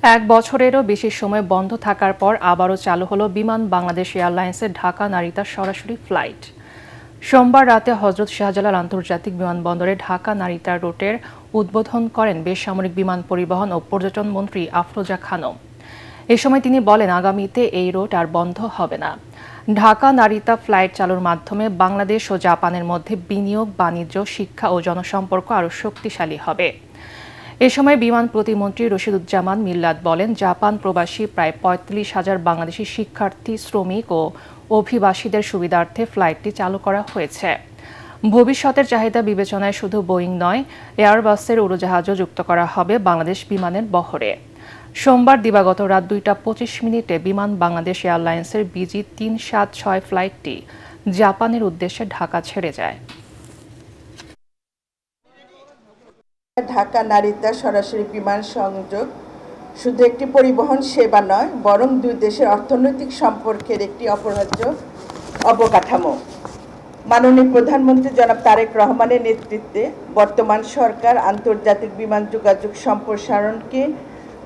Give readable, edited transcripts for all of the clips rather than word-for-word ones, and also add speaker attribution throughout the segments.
Speaker 1: এক বছরেরও বেশি সময় বন্ধ থাকার পর আবারও চালু হলো বিমান বাংলাদেশ এয়ারলাইন্সের ঢাকা নারিতা সরাসরি ফ্লাইট। সোমবার রাতে হজরত শাহজালাল আন্তর্জাতিক বিমানবন্দরে ঢাকা নারিতা রুটের উদ্বোধন করেন বেসামরিক বিমান পরিবহন ও পর্যটন মন্ত্রী আফরোজা খানম। এ সময় তিনি বলেন, আগামীতে এই রুট আর বন্ধ হবে না। ঢাকা নারিতা ফ্লাইট চালুর মাধ্যমে বাংলাদেশ ও জাপানের মধ্যে বিনিয়োগ, বাণিজ্য, শিক্ষা ও জনসম্পর্ক আরও শক্তিশালী হবে। এ সময় বিমান প্রতিমন্ত্রী রশিদুজ্জামান মিল্লাত বলেন, জাপান প্রবাসী প্রায় ৩৫,০০০ বাংলাদেশি শিক্ষার্থী, শ্রমিক ও অভিবাসীদের সুবিধার্থে ফ্লাইটটি চালু করা হয়েছে। ভবিষ্যতের চাহিদা বিবেচনায় শুধু বোয়িং নয়, এয়ারবাসের উড়োজাহাজও যুক্ত করা হবে বাংলাদেশ বিমানের বহরে। সোমবার দিবাগত রাত ২টা ২৫ বিমান বাংলাদেশ এয়ারলাইন্সের BG ৩৭৬ ফ্লাইটটি জাপানের উদ্দেশ্যে ঢাকা ছেড়ে যায়।
Speaker 2: ঢাকা নারিতা সরাসরি বিমান সংযোগ শুধু একটি পরিবহন সেবা নয়, বরং দুই দেশের অর্থনৈতিক সম্পর্কের একটি অপরিহার্য অবকাঠামো। মাননীয় প্রধানমন্ত্রী জনাব তারেক রহমানের নেতৃত্বে বর্তমান সরকার আন্তর্জাতিক বিমান যোগাযোগ সম্প্রসারণকে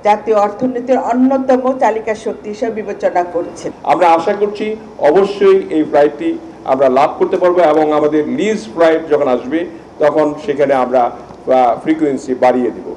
Speaker 2: জাতীয় অর্থনীতির অন্যতম চালিকা শক্তি হিসেবে বিবেচনা করছে।
Speaker 3: আমরা আশা করছি অবশ্যই এই ফ্লাইটটি আমরা লাভ করতে পারবো এবং আমাদের লিজ ফ্লাইট যখন আসবে তখন সেখানে আমরা ফ্রিকোয়েন্সি বাড়িয়ে দিব।